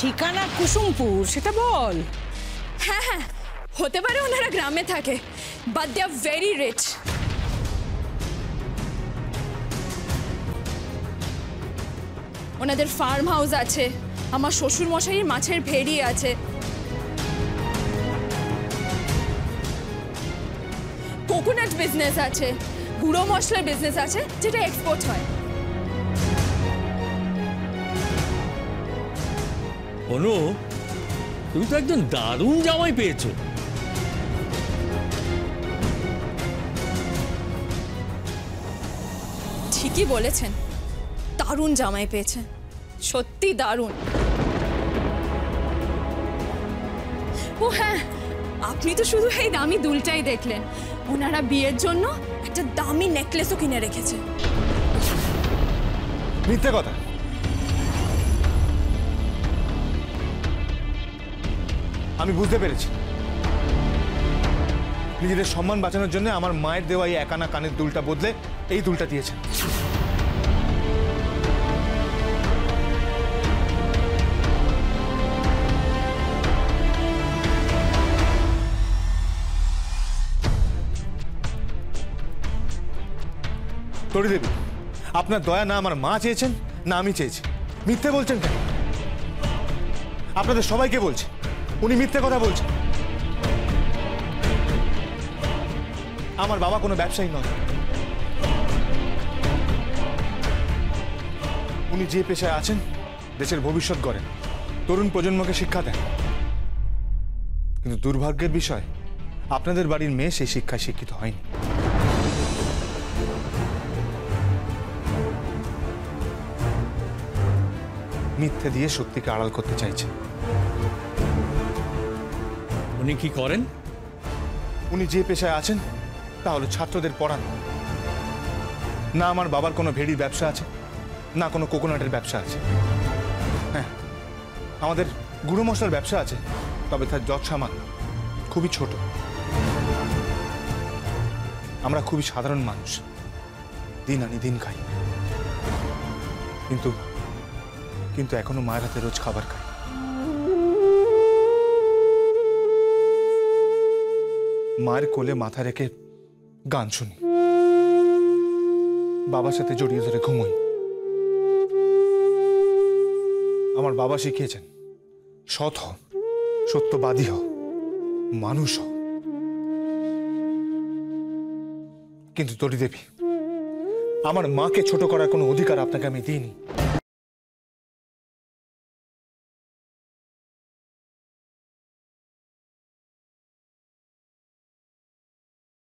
ঠিকানা কুসুমপুর, সেটা বল। হ্যাঁ হ্যাঁ, হতে পারে ওনারা গ্রামে থাকে, but they are very rich. ওনাদের ফার্ম হাউস আছে, আমার শ্বশুর মশাইয়ের মাছের ভেড়ি আছে, কোকোনাট বিজনেস আছে, গুঁড়ো মশলার বিজনেস আছে যেটা এক্সপোর্ট হয়। অনু, তুমি তো একজন দারুণ জামাই পেয়েছো। ঠিকই বলেছেন, দারুণ জামাই পেয়েছে, সত্যি দারুণ। ও হ্যাঁ, আপনি তো শুধু এই দামি দুলটাই দেখলেন, ওনারা বিয়ের জন্য একটা দামি নেকলেসও কিনে রেখেছে। মিথ্যে কথা। আমি বুঝতে পেরেছি, নিজেদের সম্মান বাঁচানোর জন্য আমার মায়ের দেওয়া এই একানা কানের দুলটা বদলে এই দুলটা দিয়েছে। তরি দেবী, আপনার দয়া না আমার মা চেয়েছেন না আমি চেয়েছি। মিথ্যে বলছেন কেন? আপনাদের সবাইকে বলছে উনি মিথ্যে কথা বলছেন। আমার বাবা কোনো ব্যবসায়ী নয়, উনি যে পেশায় আছেন দেশের ভবিষ্যৎ গড়েন, তরুণ প্রজন্মকে শিক্ষা দেন। কিন্তু দুর্ভাগ্যের বিষয়, আপনাদের বাড়ির মেয়ে সেই শিক্ষায় শিক্ষিত হয়নি। মিথ্যে দিয়ে সত্যিকে আড়াল করতে চাইছে। উনি কি করেন? উনি যে পেশায় আছেন তা হলো ছাত্রদের পড়ানো। না আমার বাবার কোনো ভেড়ির ব্যবসা আছে, না কোনো কোকোনাটের ব্যবসা আছে। হ্যাঁ, আমাদের গুঁড়ো মশলার ব্যবসা আছে, তবে তার যৎসামান্য, খুবই ছোট। আমরা খুবই সাধারণ মানুষ, দিন আনি দিন খাই, কিন্তু কিন্তু এখনো মায়ের হাতে রোজ খাবার খাই। মায়ের কোলে মাথা রেখে গান শুনি, বাবার সাথে জড়িয়ে ধরে ঘুমোই। আমার বাবা শিখিয়েছেন, সৎ হও, সত্যবাদী হও, মানুষ হও। কিন্তু তরি দেবী, আমার মাকে ছোট করার কোনো অধিকার আপনাকে আমি দিইনি।